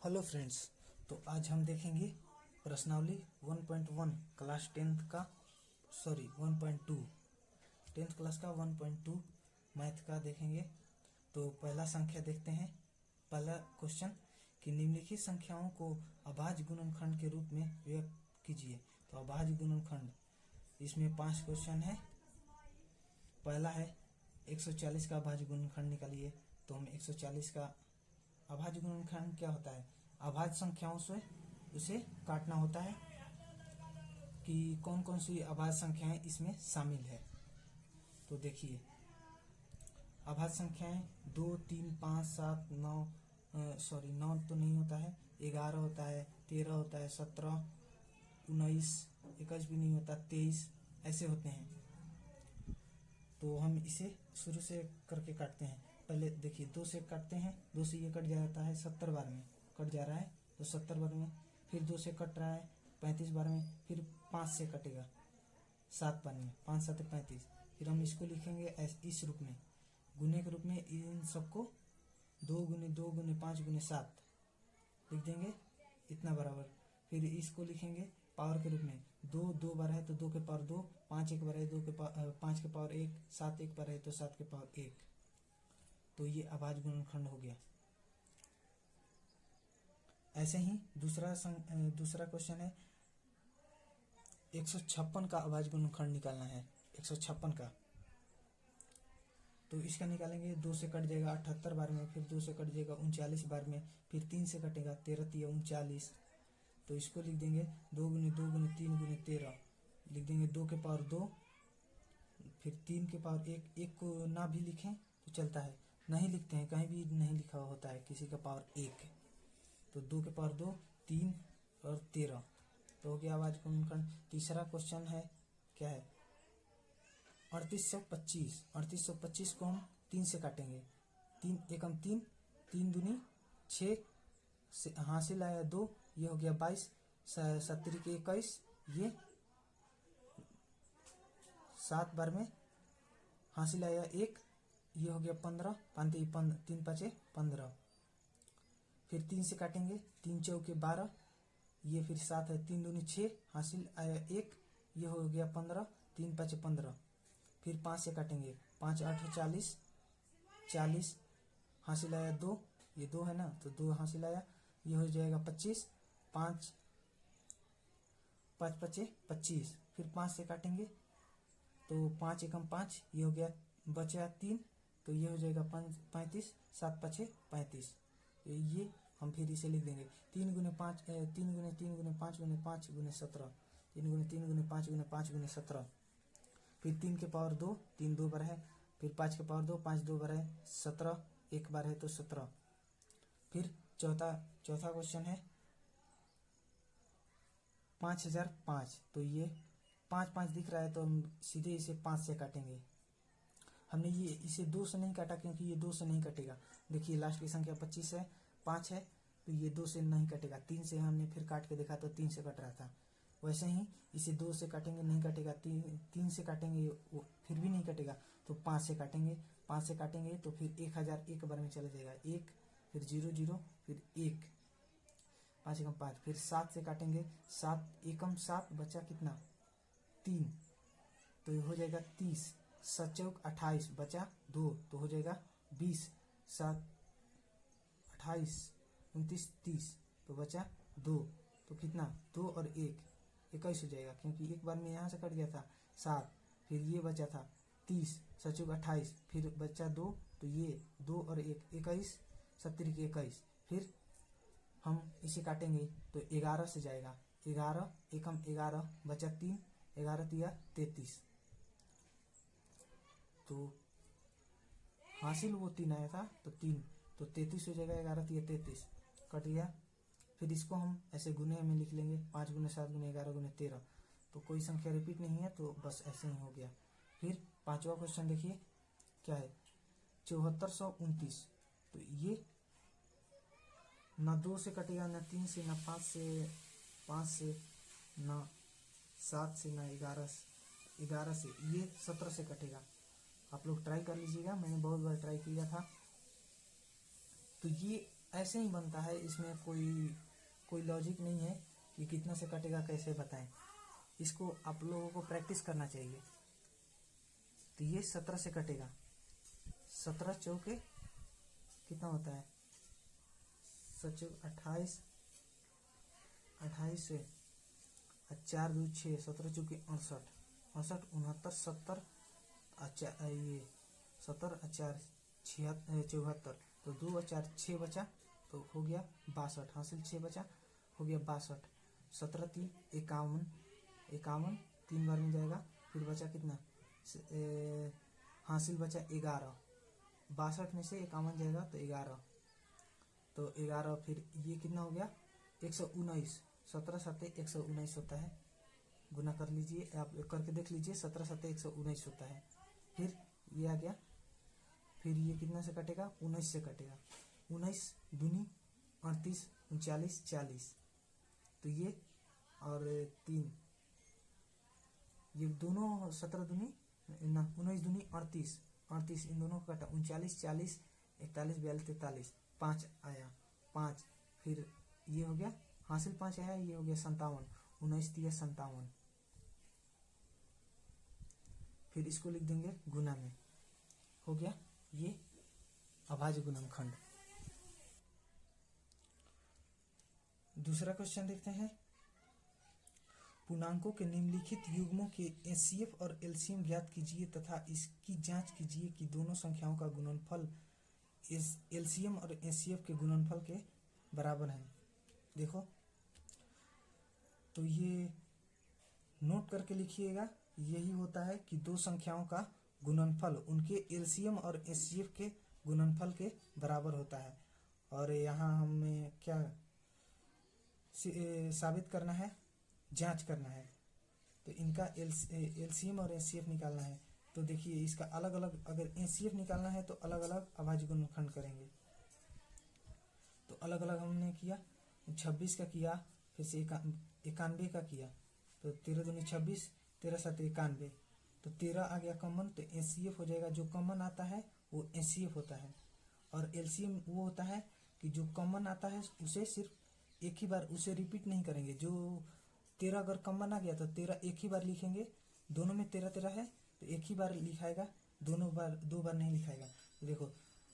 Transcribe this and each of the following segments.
Hello friends. तो आज हम देखेंगे प्रश्नावली 1.1 क्लास 10th का 1.2 10th क्लास का 1.2 मैथ का देखेंगे। तो पहला संख्या देखते हैं। पहला क्वेश्चन कि निम्नलिखित संख्याओं को अभाज्य गुणनखंड के रूप में व्यक्त कीजिए। तो अभाज्य गुणनखंड, इसमें 5 क्वेश्चन है। पहला है 140 का अभाज्य गुणनखंड निकालिए। तो हम 140 का अभाज्य गुणनखंड क्या होता है? अभाज्य संख्याओं से उसे काटना होता है कि कौन कौन सी अभाज्य संख्याएं इसमें शामिल है। तो देखिए, अभाज्य संख्याएं 2, 3, 5, 7, 9 9 तो नहीं होता है, 11 होता है, 13 होता है, 17, 19, 21 भी नहीं होता, 23 ऐसे होते हैं। तो हम इसे शुरू से करके काटते हैं। पहले देखिए, 2 से काटते हैं, 2 से ये कट जाता है 70 बार में, कट जा रहा है तो 70 बार में। फिर 2 से कट रहा है 35 बार में। फिर 5 से कटेगा 7 बार में, 5 7 35। फिर हम इसको लिखेंगे इस रूप में, गुने के रूप में। इन सबको 2 गुने 2 गुने 5 गुने 7 लिख देंगे, इतना बराबर। फिर इसको लिखेंगे पावर के रूप में। 2 2 बार है तो 2 के पावर 2, 5 एक बार है 5 के पावर 1, 7 एक बार है तो 7 के पावर 1। तो ये अभाज्य गुणनखंड हो गया। ऐसे ही दूसरा क्वेश्चन है 156 का अभाज्य गुणनखंड निकालना है। 156 का, तो इसका निकालेंगे। 2 से कट जाएगा 78 बार में, फिर 2 से कट जाएगा 39 बार में, फिर 3 से कटेगा 13 3 39। तो इसको लिख देंगे 2 गुने 2 गुने 3 गुने 13 लिख देंगे। 2 के पावर 2, फिर 3 के पावर 1। 1 को ना भी लिखें तो चलता है, नहीं लिखते हैं, कहीं भी नहीं लिखा होता है किसी का पावर 1। तो 2 के पावर 2, 3 और 13 तो हो गया अभाज्य गुणनखंड। तीसरा क्वेश्चन है, क्या है? 3825। 3825 को हम 3 से काटेंगे। 3 एकम 3, 3 दूनी 6 से हासिल आया 2, ये हो गया 22, 70 के 21, ये 7 बार में हासिल आया 1, ये हो गया 15, 3 5 15। फिर 3 से काटेंगे, 3 चौके 12, ये फिर 7 है, 3 दूनी 6 हासिल आया 1, ये हो गया 15, 3 5 15। फिर 5 से काटेंगे, 5 8 40, 40 हासिल आया 2, ये 2 है ना तो 2 हासिल आया, ये हो जाएगा 25, 5 5 5 25। फिर 5 से काटेंगे तो 5 एकम 5, ये हो गया, बचा 3 तो ये हो जाएगा 35, 7 5 35। ये हम फिर इसे लिख देंगे 3 गुने 5 3 गुने 3 गुने 5 गुने 5 गुने 17, 3 गुने 3 गुने 5 गुने 5 गुने 17। फिर 3 के पावर 2, 3 2 बार है। फिर 5 के पावर 2, 5 2 बार है, 17 एक बार है तो 17। फिर चौथा क्वेश्चन है 5005। तो ये 5 5 दिख रहा है तो हम सीधे इसे 5 से काटेंगे। हमने ये इसे 2 से नहीं काटा क्योंकि ये 2 से नहीं कटेगा। देखिए, लास्ट की संख्या 25 है, 5 है तो ये 2 से नहीं कटेगा। 3 से हमने फिर काट के देखा तो 3 से कट रहा था। वैसे ही इसे 2 से काटेंगे, नहीं कटेगा। 3 से काटेंगे, वो फिर भी नहीं कटेगा तो 5 से काटेंगे। 5 से काटेंगे तो फिर 1000 एक बार में चला जाएगा, 1 फिर 0 0 फिर 1, 5 एकम 5। फिर 7 से काटेंगे, 7 एकम 7 बचा कितना? 3 तो हो जाएगा 30, 7 चौक 28 बचा 2 तो हो जाएगा 20, 7 28 29 30 तो बचा 2 तो कितना? 2 और 1 21 हो जाएगा, क्योंकि एक बार में यहाँ से कट गया था 7। फिर ये बचा था 30, 7 चौक 28, फिर बचा 2 तो ये 2 और 1 21, 70 के 21। फिर हम इसे काटेंगे तो 11 से जाएगा, 11 एकम 11 बचा 3, 11 तिया 33। तो हासिल वो 3 आया था तो 3 तो 33 हो जाएगा, 11 तिया 33 कट गया। फिर इसको हम ऐसे गुने में लिख लेंगे, 5 गुने 7 गुने 11 गुने 13। तो कोई संख्या रिपीट नहीं है तो बस ऐसे ही हो गया। फिर 5वां क्वेश्चन देखिए, क्या है? 7429। तो ये न 2 से कटेगा, न 3 से, न 5 से, न 7 से, न 11 से, ये 17 से कटेगा। आप लोग ट्राई कर लीजिएगा, मैंने बहुत बार ट्राई किया था। तो ये ऐसे ही बनता है, इसमें कोई लॉजिक नहीं है कि कितना से कटेगा कैसे बताएं। इसको आप लोगों को प्रैक्टिस करना चाहिए। तो ये 17 से कटेगा, 17 चौके कितना होता है, 28, 28 से 4 2 6, 17 चौके 68, 68 69 70, अच्छा ये 70 4 74, तो 2 और 4 6 बचा, तो हो गया 62, हासिल 6 बचा, हो गया 62, 17 3 51, 51 3 बार में जाएगा, फिर बचा कितना, हासिल बचा 11, 62 में से 51 जाएगा तो 11, तो 11 फिर ये कितना हो गया 119, 17 7 119 होता है, गुना कर लीजिए, आप करके देख लीजिए, 17 7 119 होता है। फिर ये आ गया, फिर ये कितना से कटेगा, 19 से कटेगा, 19 दूनी 38 39 40, तो ये और 3 ये दोनों 17 दूनी ना 19 दूनी 38, 38 इन दोनों का कटा 39 40 41 42 43, 5 आया 5, फिर ये हो गया हासिल 5 आया, ये हो गया 57, 19 3 57, फिर इसको लिख देंगे गुना में, हो गया ये अभाज्य गुणनखंड। दूसरा क्वेश्चन देखते हैं, पूर्णांकों के निम्नलिखित युग्मों के एचसीएफ और एलसीएम ज्ञात कीजिए तथा इसकी जांच कीजिए कि दोनों संख्याओं का गुणनफल एलसीएम और एचसीएफ के गुणनफल के बराबर है। देखो तो ये नोट करके लिखिएगा, यही होता है कि दो संख्याओं का गुणनफल उनके एलसीएम और एचसीएफ के गुणनफल के बराबर होता है। और यहाँ हमें क्या साबित करना है, जांच करना है, तो इनका एलसीएम और एचसीएफ निकालना है। तो देखिए इसका अलग अलग, अगर एचसीएफ निकालना है तो अलग अलग अभाज्य गुणनखंड करेंगे। तो अलग अलग हमने किया, 26 का किया, फिर से 91 का किया, तो 13 दूनी 26, 13 7 91, तो 13 आ गया कॉमन, तो एचसीएफ हो जाएगा, जो कॉमन आता है वो एचसीएफ होता है। और एलसीएम वो होता है कि जो कॉमन आता है उसे सिर्फ एक ही बार, उसे रिपीट नहीं करेंगे। जो 13 अगर कॉमन आ गया तो 13 एक ही बार लिखेंगे, दोनों में 13 13 है तो एक ही बार लिखाएगा, दोनों बार 2 बार नहीं लिखाएगा। तो देखो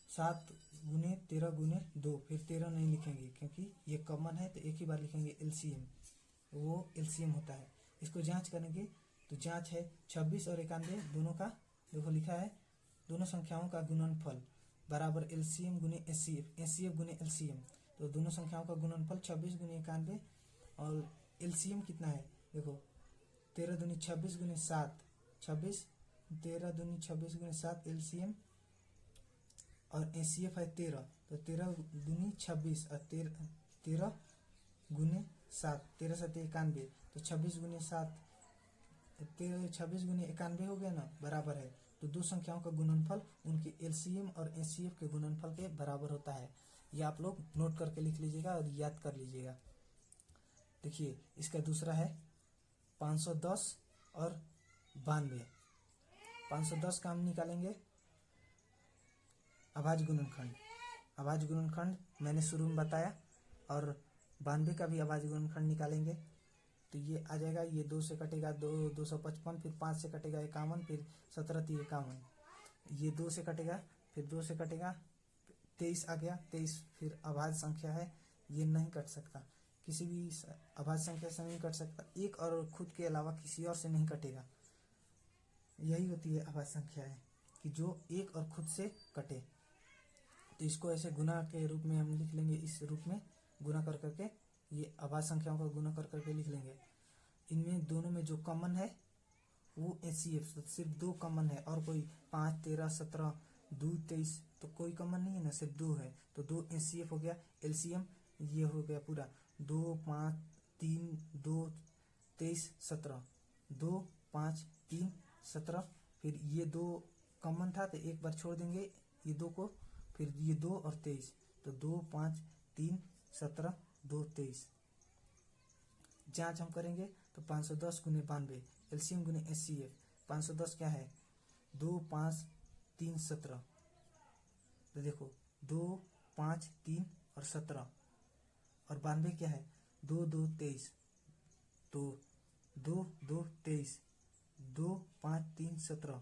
7 गुने 13 गुने 2, फिर 13 नहीं लिखेंगे क्योंकि ये कॉमन है, तो एक ही बार लिखेंगे एलसीएम, वो एलसीएम होता है। इसको जांच करेंगे तो जांच है 26 और 91 दोनों का, देखो लिखा है दोनों संख्याओं का गुणनफल बराबर एलसीएम गुने एचसीएफ, एचसीएफ गुने एलसीएम, तो दोनों संख्याओं का गुणनफल 26 गुने 91, और एलसीएम कितना है, देखो 13 दूनी 26 गुने 7, 26 13 दूनी 26 गुने 7 एलसीएम, और एचसीएफ है 13, तो 13 दूनी 26 और 13 गुने 7, 13 7 91, तो 26 गुने 7 26 गुने 91 हो गया ना, बराबर है। तो दो संख्याओं का गुणनफल उनके एलसीएम और एचसीएफ के गुणनफल के बराबर होता है। ये आप लोग नोट करके लिख लीजिएगा और याद कर लीजिएगा। देखिए इसका दूसरा है 510 और 92। 510 का हम निकालेंगे अभाज्य गुणनखंड, अभाज्य गुणनखंड मैंने शुरू में बताया, और 92 का भी अभाज्य गुणनखंड निकालेंगे। तो ये आ जाएगा, ये 2 से कटेगा 255, फिर 5 से कटेगा 51, फिर 17 3 51, ये 2 से कटेगा, फिर 2 से कटेगा 23 आ गया, 23 फिर अभाज्य संख्या है, ये नहीं कट सकता, किसी भी अभाज्य संख्या से नहीं कट सकता, एक और खुद के अलावा किसी और से नहीं कटेगा। यही होती है अभाज्य संख्या है कि जो एक और खुद से कटे। तो इसको ऐसे गुना के रूप में हम लिख लेंगे, इस रूप में गुना कर करके ये अभाज्य संख्याओं का गुना कर करके लिख लेंगे। इनमें दोनों में जो कॉमन है वो एचसीएफ, तो सिर्फ 2 कॉमन है, और कोई 5 13 17 2 23 तो कोई कॉमन नहीं है ना, सिर्फ 2 है, तो 2 एचसीएफ हो गया। एलसीएम ये हो गया पूरा 2 5 3 2 23 17, 2 5 3 17, फिर ये 2 कॉमन था तो एक बार छोड़ देंगे ये 2 को, फिर ये 2 और 23, तो 2 5 3 17 2 23। जांच हम करेंगे तो 510 गुने 92 एलसीएम गुने एचसीएफ, 510 क्या है 2 5 3 17, तो देखो 2 5 3 और 17 और 92 क्या है 2 2 23, तो 2 2 23, 2 5 3 17,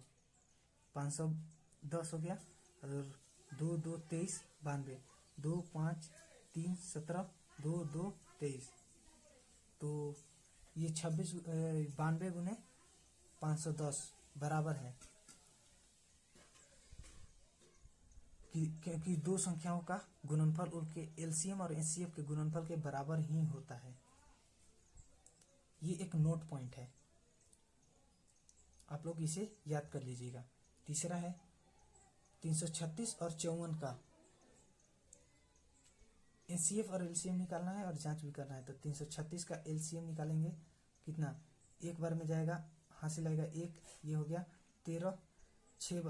510 हो गया। और 2 2 23 92, 2 5 3 17, 2 2 23, तो ये 26 92 गुने 510 बराबर है क्योंकि दो संख्याओं का गुणनफल उनके एलसीएम और एचसीएफ के गुणनफल के बराबर ही होता है। ये एक नोट पॉइंट है, आप लोग इसे याद कर लीजिएगा। तीसरा है 336 और 54 का एचसीएफ और एलसीएम निकालना है और जांच भी करना है। तो 336 का एलसीएम निकालेंगे, कितना एक बार में जाएगा, हासिल आएगा 1, ये हो गया 13, 6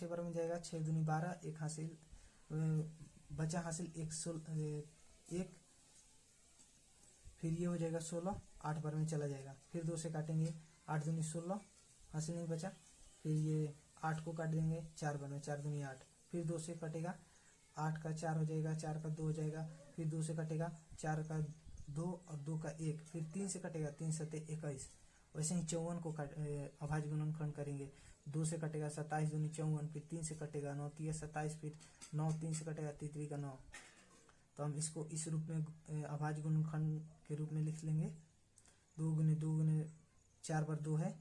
बार में जाएगा 6 दूनी 12, एक हासिल बचा हासिल 1, फिर ये हो जाएगा 16, 8 बार में चला जाएगा, फिर 2 से काटेंगे 8 दूनी 16, हासिल नहीं बचा, फिर ये 8 को काट देंगे 4 बार में, 4 दूनी 8, फिर 2 से कटेगा 8 का 4 हो जाएगा, 4 का 2 हो जाएगा, फिर 2 से कटेगा 4 का 2 और 2 का 1, फिर 3 से कटेगा 3 सते 21। वैसे ही 54 को अभाज्य गुणनखंड करेंगे, 2 से कटेगा 27 दूनी 54, फिर 3 से कटेगा 9 3 27, फिर 9 3 से कटेगा 3 का 9। तो हम इसको इस रूप में अभाज्य गुणनखंड के रूप में लिख लेंगे। 2 गुने 4 बार 2 है,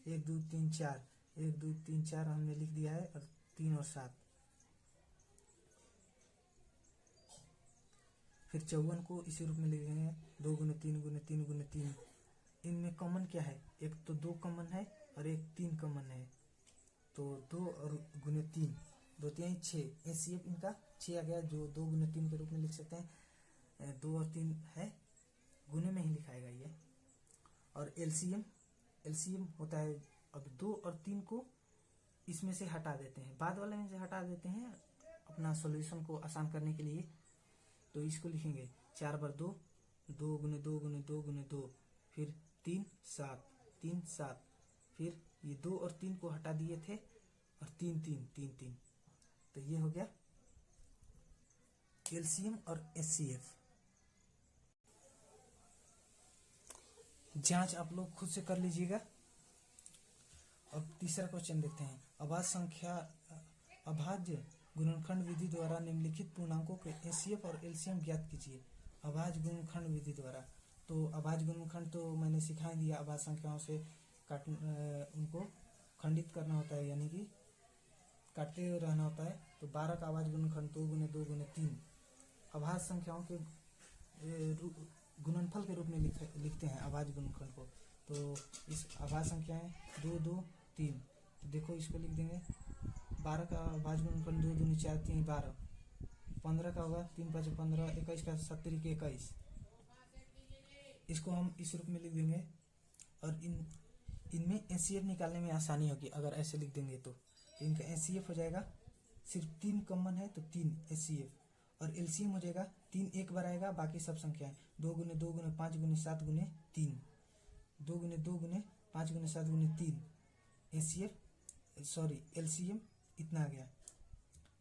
1 2 3 4, 1 2 3 4 हमने लिख दिया है, और 3 और 7। फिर 54 को इसी रूप में लिखेंगे, 2 गुने 3 गुने 3 गुने 3। इनमें कॉमन क्या है, एक तो 2 कॉमन है और एक 3 कॉमन है, तो 2 और गुने 3, 2 3 6, एचसीएफ इनका 6 आ गया, जो 2 गुने 3 के रूप में लिख सकते हैं। 2 और 3 है, गुने में ही लिखाएगा ये। और एलसीएम होता है, अब 2 और 3 को इसमें से हटा देते हैं, बाद वाले में से हटा देते हैं अपना सॉल्यूशन को आसान करने के लिए। तो इसको लिखेंगे 4 बार 2, 2 गुने 2 गुने 2 गुने 2, फिर 3 7 3 7, फिर ये 2 और 3 को हटा दिए थे, और 3 3 3 3, तो ये हो गया एलसीएम और एचसीएफ। जांच आप लोग खुद से कर लीजिएगा। अब तीसरा क्वेश्चन देखते हैं, अभाज्य गुणनखंड विधि द्वारा निम्नलिखित पूर्णांकों के एचसीएफ और एलसीएम ज्ञात कीजिए। अभाज्य गुणनखंड विधि द्वारा, तो अभाज्य गुणनखंड तो मैंने सिखा ही दिया, अभाज्य संख्याओं से उनको खंडित करना होता है, यानी कि काटते हुए रहना होता है। तो 12 का अभाज्य गुणनखंड 2 गुने 2 गुने 3 अभाज्य संख्याओं के गुणनफल के रूप में लिखते हैं अभाज्य गुणनखंड को। तो इस अभाज्य संख्याएं 2 2 3, तो देखो इसको लिख देंगे 12 का अभाज्य गुणनखंड 2 दूनी 4 3 12, 15 का होगा 3 5 15, 21 का 70 के 21, इसको हम इस रूप में लिख देंगे। और इनमें एचसीएफ निकालने में आसानी होगी अगर ऐसे लिख देंगे तो इनका एचसीएफ हो जाएगा, सिर्फ 3 कॉमन है तो 3 एचसीएफ, और एलसीएम हो जाएगा 3 एक बार आएगा, बाकी सब संख्याएं 2 गुने 2 गुने 5 गुने 7 गुने 3, 2 गुने 2 गुने 5 गुने 7 गुने 3, एलसीएम इतना आ गया।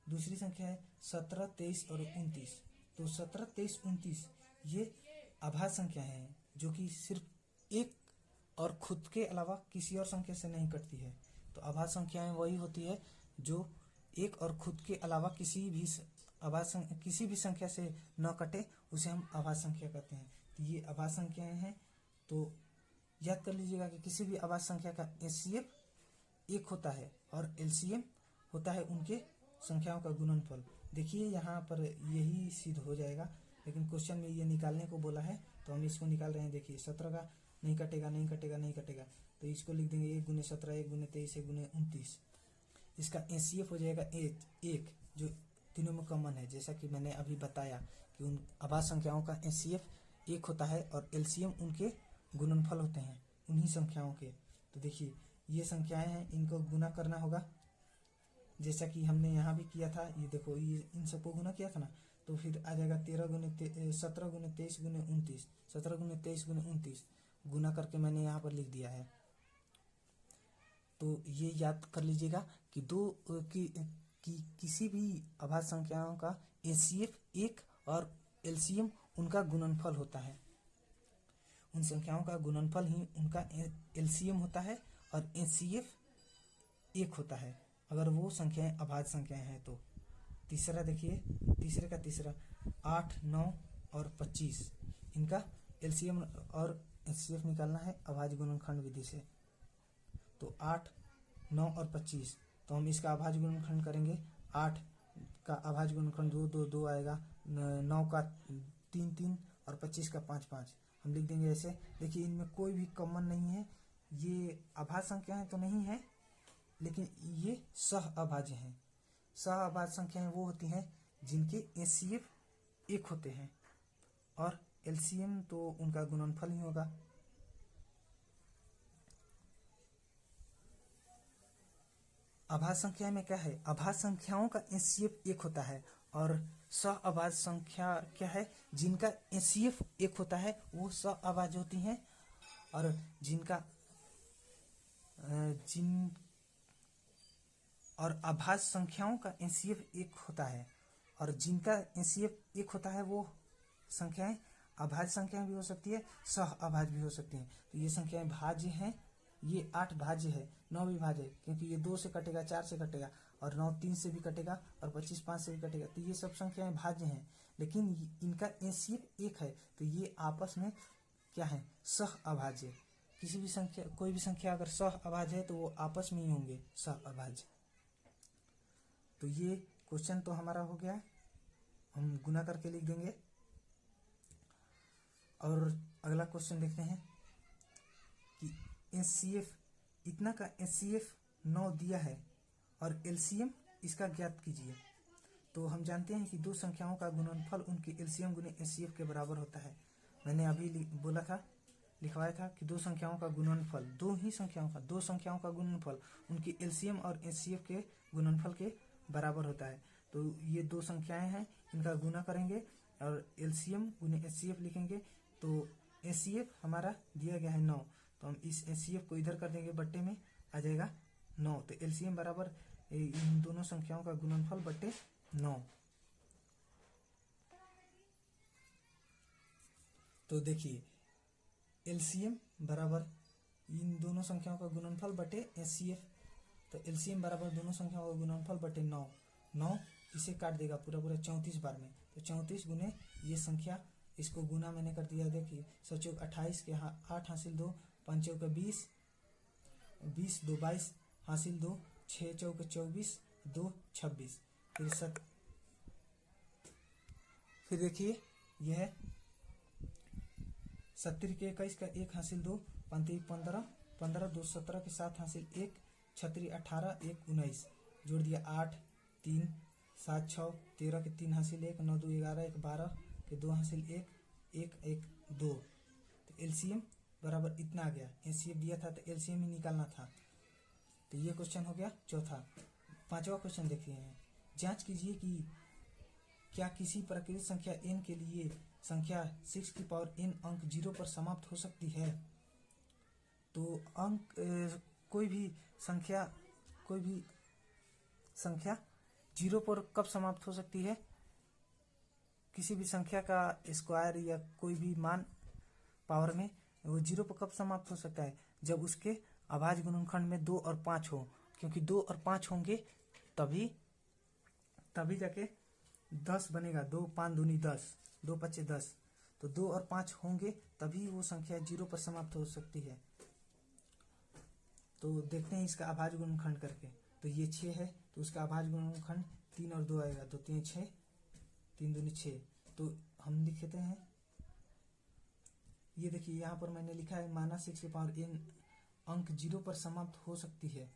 दूसरी संख्या है 17 23 और 29, तो 17 23 29 ये अभाज्य संख्या है जो कि सिर्फ एक और खुद के अलावा किसी और संख्या से नहीं कटती है। तो अभाज्य संख्याएं वही होती है जो एक और खुद के अलावा किसी भी संख्या से न कटे, उसे हम अभाज्य संख्या कहते हैं। तो ये अभाज्य संख्याएं हैं, तो याद कर लीजिएगा कि किसी भी अभाज्य संख्या का एचसीएफ 1 होता है और एलसीएम होता है उनके संख्याओं का गुणनफल। देखिए यहाँ पर यही सिद्ध हो जाएगा, लेकिन क्वेश्चन में ये निकालने को बोला है तो हम इसको निकाल रहे हैं। देखिए 17 का नहीं कटेगा, तो इसको लिख देंगे 1 गुने 17 1 गुने 23 1 गुने 29। इसका एचसीएफ हो जाएगा 1, जो तीनों में कॉमन है, जैसा कि मैंने अभी बताया कि उन अभाज्य संख्याओं का एचसीएफ 1 होता है और एलसीएम उनके गुणनफल होते हैं उन्हीं संख्याओं के। तो देखिए ये संख्याएं हैं, इनको गुना करना होगा, जैसा कि हमने यहाँ भी किया था। ये देखो ये इन सबको गुना किया था ना, तो फिर आ जाएगा 17 गुने 23 गुने 29, 17 गुने 23 गुने 29 गुना करके मैंने यहाँ पर लिख दिया है। तो ये याद कर लीजिएगा कि किसी भी अभाज्य संख्याओं का एचसीएफ 1 और एलसीएम उनका गुणनफल होता है। उन संख्याओं का गुणनफल ही उनका एलसीएम होता है और एचसीएफ 1 होता है अगर वो संख्याएं अभाज्य संख्याएं हैं तो। तीसरा देखिए, तीसरे का तीसरा 8, 9 और 25 इनका एलसीएम और एचसीएफ निकालना है अभाज्य गुणनखंड विधि से। तो 8, 9 और 25, तो हम इसका अभाज्य गुणनखंड करेंगे। 8 का अभाज्य गुणनखंड 2, 2, 2 आएगा, 9 का 3, 3 और 25 का 5, 5। हम लिख देंगे ऐसे। देखिए इनमें कोई भी कॉमन नहीं है, ये अभाज्य संख्याएं तो नहीं है लेकिन ये सह अभाज्य हैं। सह अभाज्य संख्याएं वो होती हैं जिनके एचसीएफ 1 होते हैं और एलसीएम तो उनका गुणनफल ही होगा। अभाज्य संख्या में क्या है, अभाज्य संख्याओं का एचसीएफ 1 होता है और सह अभाज्य संख्या क्या है, जिनका एचसीएफ 1 होता है वो सह अभाज्य होती हैं और और अभाज्य संख्याओं का एचसीएफ 1 होता है और जिनका एचसीएफ 1 होता है वो संख्याएं अभाज्य संख्याएं भी हो सकती है, सह अभाज्य भी हो सकती हैं। तो ये संख्याएं भाज्य हैं, ये 8 भाज्य है, 9 भी भाज्य है क्योंकि ये 2 से कटेगा, 4 से कटेगा और 9 3 से भी कटेगा और 25 5 से भी कटेगा। तो ये सब संख्याएं भाज्य हैं लेकिन इनका एचसीएफ 1 है तो ये आपस में क्या है, सह अभाज्य। किसी भी संख्या, कोई भी संख्या अगर सह अभाज्य है तो वो आपस में ही होंगे सह अभाज्य। तो ये क्वेश्चन तो हमारा हो गया, हम गुना करके लिख देंगे। और अगला क्वेश्चन देखते हैं कि एचसीएफ इतना का एचसीएफ 9 दिया है और एलसीएम इसका ज्ञात कीजिए। तो हम जानते हैं कि दो संख्याओं का गुणनफल उनके एलसीएम गुने एचसीएफ के बराबर होता है। मैंने अभी बोला था, लिखवाया था कि दो संख्याओं का गुणनफल, दो संख्याओं का गुणनफल उनके एलसीएम और एचसीएफ के गुणनफल के बराबर होता है। तो ये दो संख्याएं हैं, इनका गुना करेंगे और एलसीएम गुने एचसीएफ लिखेंगे। तो एचसीएफ हमारा दिया गया है 9, तो हम इस एचसीएफ को इधर कर देंगे, बट्टे में आ जाएगा 9। तो एलसीएम बराबर इन दोनों संख्याओं का गुणनफल बट्टे 9। तो देखिए एलसीएम बराबर इन दोनों संख्याओं का गुणनफल बटे एचसीएफ। तो एलसीएम बराबर दोनों संख्याओं का गुणनफल बटे 9। 9 इसे काट देगा पूरा 34 बार में, तो 34 गुने ये संख्या, इसको गुना मैंने कर दिया। देखिए 7 चौक 28 के 8 हासिल 2, 5 चौक 20, 20 2 22 हासिल 2, 6 चौक 24, 2 26, फिर देखिए यह 70 के 21 का 1 हासिल 2, 35 15, 15 2 17 के 7 हासिल 1, 36 18, 1 19, जोड़ दिया 8 3 7 6 13 के 3 हासिल 1, 9 2 11, 1 12 के 2 हासिल 1, 1 1 2। तो एलसीएम बराबर इतना आ गया। एचसीएफ दिया था तो एलसीएम ही निकालना था। तो ये क्वेश्चन हो गया चौथा। पांचवा क्वेश्चन देखिए हैं, जांच कीजिए कि क्या किसी प्राकृतिक संख्या n के लिए संख्या 6 की पावर n अंक 0 पर समाप्त हो सकती है। तो अंक कोई भी संख्या 0 पर कब समाप्त हो सकती है, किसी भी संख्या का स्क्वायर या कोई भी मान पावर में वो 0 पर कब समाप्त हो सकता है, जब उसके अभाज्य गुणनखंड में 2 और 5 हो, क्योंकि 2 और 5 होंगे तभी जाके 10 बनेगा। 2 5 दूनी 10, 2 5 10, तो 2 और 5 होंगे तभी वो संख्या 0 पर समाप्त हो सकती है। तो देखते हैं इसका अभाज्य गुणनखंड करके। तो ये 6 है तो उसका अभाज्य गुणनखंड 3 और 2 आएगा, 2 3 6, 3 दूनी 6। तो हम लिखते हैं, ये देखिए यहाँ पर मैंने लिखा है माना 6 की पावर n अंक 0 पर समाप्त हो सकती है,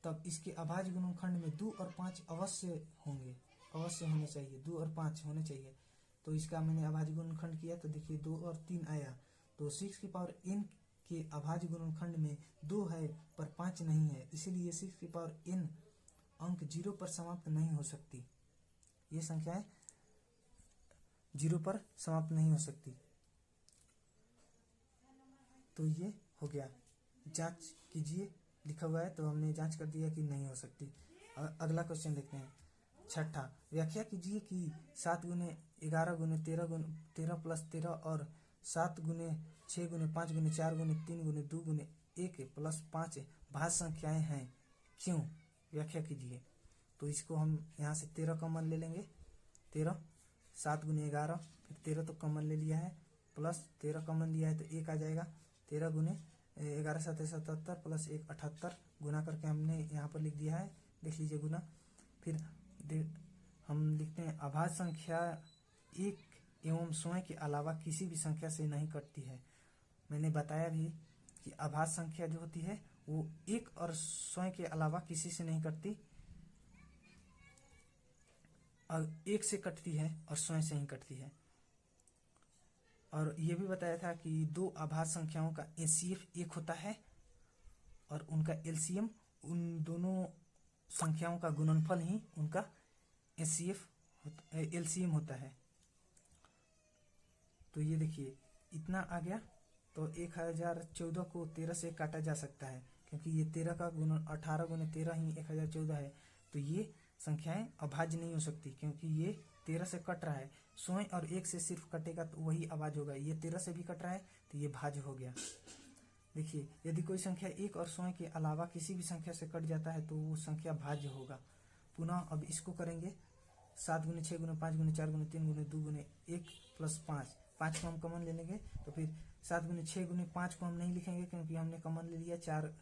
तब इसके अभाज्य गुणनखंड में 2 और 5 अवश्य होने चाहिए, 2 और 5 होने चाहिए। तो इसका मैंने अभाज्य गुणनखंड किया तो देखिए 2 और 3 आया। तो 6 की पावर n के अभाज्य गुणनखंड में 2 है पर 5 नहीं है, इसीलिए 6 की पावर n अंक 0 पर समाप्त नहीं हो सकती। ये संख्याएं 0 पर समाप्त नहीं हो सकती। तो ये हो गया, जांच कीजिए लिखा हुआ है तो हमने जांच कर दिया कि नहीं हो सकती। अगला क्वेश्चन देखते हैं। छठा, व्याख्या कीजिए कि 7 गुने 11 गुने 13 प्लस 13 और 7 गुने 6 गुने 5 गुने 4 गुने 3 गुने 2 गुने 1 प्लस 5 भाज्य संख्याएं हैं, क्यों? व्याख्या कीजिए। तो इसको हम यहाँ से 13 कॉमन ले लेंगे। 13, 7 गुने 11, फिर 13 तो कॉमन ले लिया है, प्लस 13 कॉमन लिया है तो 1 आ जाएगा। 13 गुने 11 7 77 प्लस 1 78 गुना करके हमने यहाँ पर लिख दिया है, देख लीजिए गुना। फिर हम लिखते हैं अभाज्य संख्या एक एवं स्वयं के अलावा किसी भी संख्या से नहीं कटती है। मैंने बताया भी कि अभाज्य संख्या जो होती है वो एक और स्वयं के अलावा किसी से नहीं कटती, और एक से कटती है और स्वयं से ही कटती है। और ये भी बताया था कि दो अभाज्य संख्याओं का एचसीएफ 1 होता है और उनका एलसीएम उन दोनों संख्याओं का गुणनफल ही उनका एलसीएम होता है। तो ये देखिए इतना आ गया। तो 1014 को 13 से काटा जा सकता है, क्योंकि ये 13 का गुणन 18 गुने 13 ही 1014 है। तो ये संख्याएं अभाज्य नहीं हो सकती, क्योंकि ये 13 से कट रहा है। स्वयं और 1 से सिर्फ कटेगा तो वही अभाज्य होगा। ये 13 से भी कट रहा है तो ये भाज्य हो गया। देखिए यदि कोई संख्या 1 और स्वयं के अलावा किसी भी संख्या से कट जाता है तो वो संख्या भाज्य होगा। पुनः अब इसको करेंगे। 7 गुने 6 गुने 5 गुने 4 गुने 3 गुने 2 गुने 1 प्लस 5 को हम कॉमन ले लेंगे। तो फिर 7 गुने 6 गुने 5 को हम नहीं लिखेंगे, क्योंकि हमने कॉमन ले लिया 4।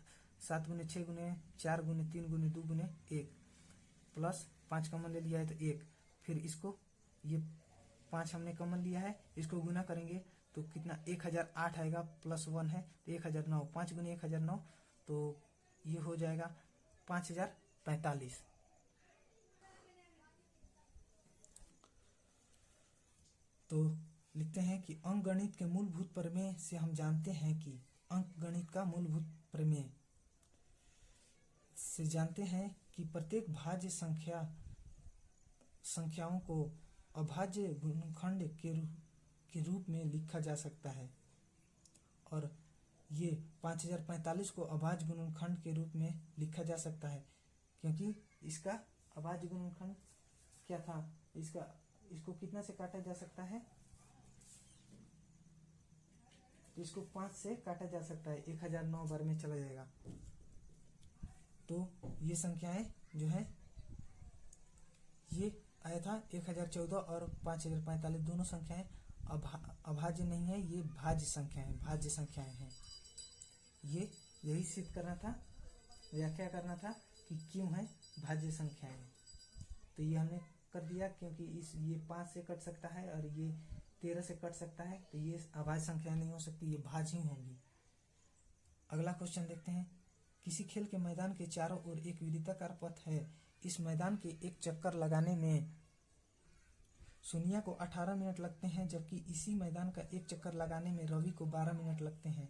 7 गुने 6 गुने 4 गुने 3 गुने 2 गुने 1 प्लस 5 कॉमन ले लिया है तो 1। फिर इसको ये 5 हमने कॉमन लिया है, इसको गुना करेंगे तो कितना 1008 आएगा, प्लस 1 है तो 1009। 5 गुने 1009 तो ये हो जाएगा 5045। तो लिखते हैं कि अंकगणित के मूलभूत प्रमेय से हम जानते हैं कि अंकगणित का मूलभूत प्रमेय से जानते हैं कि प्रत्येक भाज्य संख्याओं को अभाज्य गुणनखंड के रूप में लिखा जा सकता है, और ये 5045 को अभाज्य गुणनखंड के रूप में लिखा जा सकता है, क्योंकि इसका अभाज्य गुणनखंड क्या था, इसको कितना से काटा जा सकता है, तो इसको 5 से काटा जा सकता है, 1009 बार में चला जाएगा। तो ये संख्याएं जो है ये आया था 1014 और 5045 दोनों संख्याएं अभाज्य नहीं है, ये भाज्य संख्याएं हैं। ये यही सिद्ध करना था, व्याख्या करना था कि क्यों है भाज्य संख्याएं। तो ये हमने कर दिया, क्योंकि ये 5 से कट सकता है और ये 13 से कट सकता है, तो ये अभाज्य संख्याएं नहीं हो सकती, ये भाज्य ही होंगी। अगला क्वेश्चन देखते हैं। किसी खेल के मैदान के चारों ओर एक वृत्ताकार पथ है। इस मैदान के एक चक्कर लगाने में सोनिया को 18 मिनट लगते हैं, जबकि इसी मैदान का एक चक्कर लगाने में रवि को 12 मिनट लगते हैं।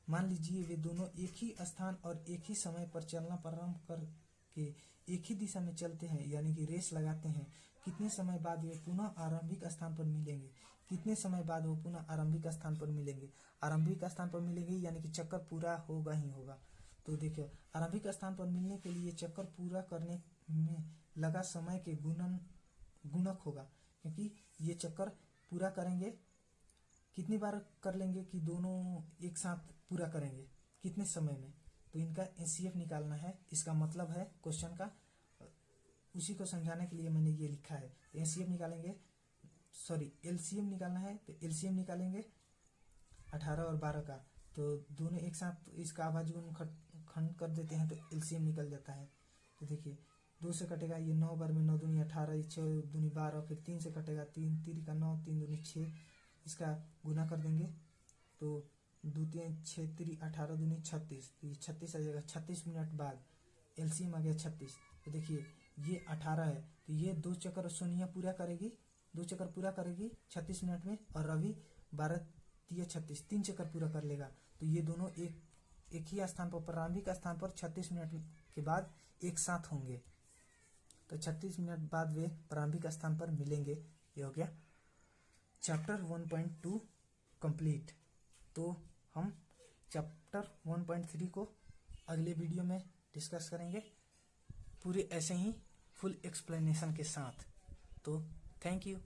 मान लीजिए वे दोनों एक ही स्थान और एक ही समय पर चलना प्रारंभ करके एक ही दिशा में चलते हैं, यानी कि रेस लगाते हैं। कितने समय बाद वे पुनः आरंभिक स्थान पर मिलेंगे? कितने समय बाद वो पुनः आरंभिक स्थान पर मिलेंगे? आरंभिक स्थान पर मिलेंगे यानी कि चक्कर पूरा होगा ही होगा। तो देखिए आरंभिक स्थान पर मिलने के लिए चक्कर पूरा करने में लगा समय के गुणक होगा, क्योंकि ये चक्कर पूरा करेंगे कितनी बार कर लेंगे कि दोनों एक साथ पूरा करेंगे, कितने समय में। तो इनका एचसीएफ निकालना है, इसका मतलब है क्वेश्चन का, उसी को समझाने के लिए मैंने ये लिखा है। एचसीएफ निकालेंगे, एलसीएम निकालना है, तो एलसीएम निकालेंगे 18 और 12 का, तो दोनों एक साथ इसका अभाज्य गुणनखंड कर देते हैं तो एलसीएम निकल जाता है। तो देखिए 2 से कटेगा, ये 9 बार में 9 दूनी 18, 6 दूनी 12, फिर 3 से कटेगा, 3 3 का 9, 3 दूनी 6, इसका गुना कर देंगे तो 2 3 6 3 18 दूनी 36, तो ये 36 आ जाएगा। 36 मिनट बाद एलसीएम आ गया 36। तो देखिए ये 18 है, तो ये 2 चक्कर सोनिया पूरा करेगी, 2 चक्कर पूरा करेगी 36 मिनट में, और रवि 12 3 36 3 चक्कर पूरा कर लेगा। तो ये दोनों एक ही स्थान पर, प्रारंभिक स्थान पर 36 मिनट के बाद एक साथ होंगे, तो 36 मिनट बाद वे प्रारंभिक स्थान पर मिलेंगे। ये हो गया चैप्टर 1.2 कंप्लीट। तो हम चैप्टर 1.3 को अगले वीडियो में डिस्कस करेंगे। पूरे ऐसे ही फुल एक्सप्लेनेशन के साथ। तो थैंक यू।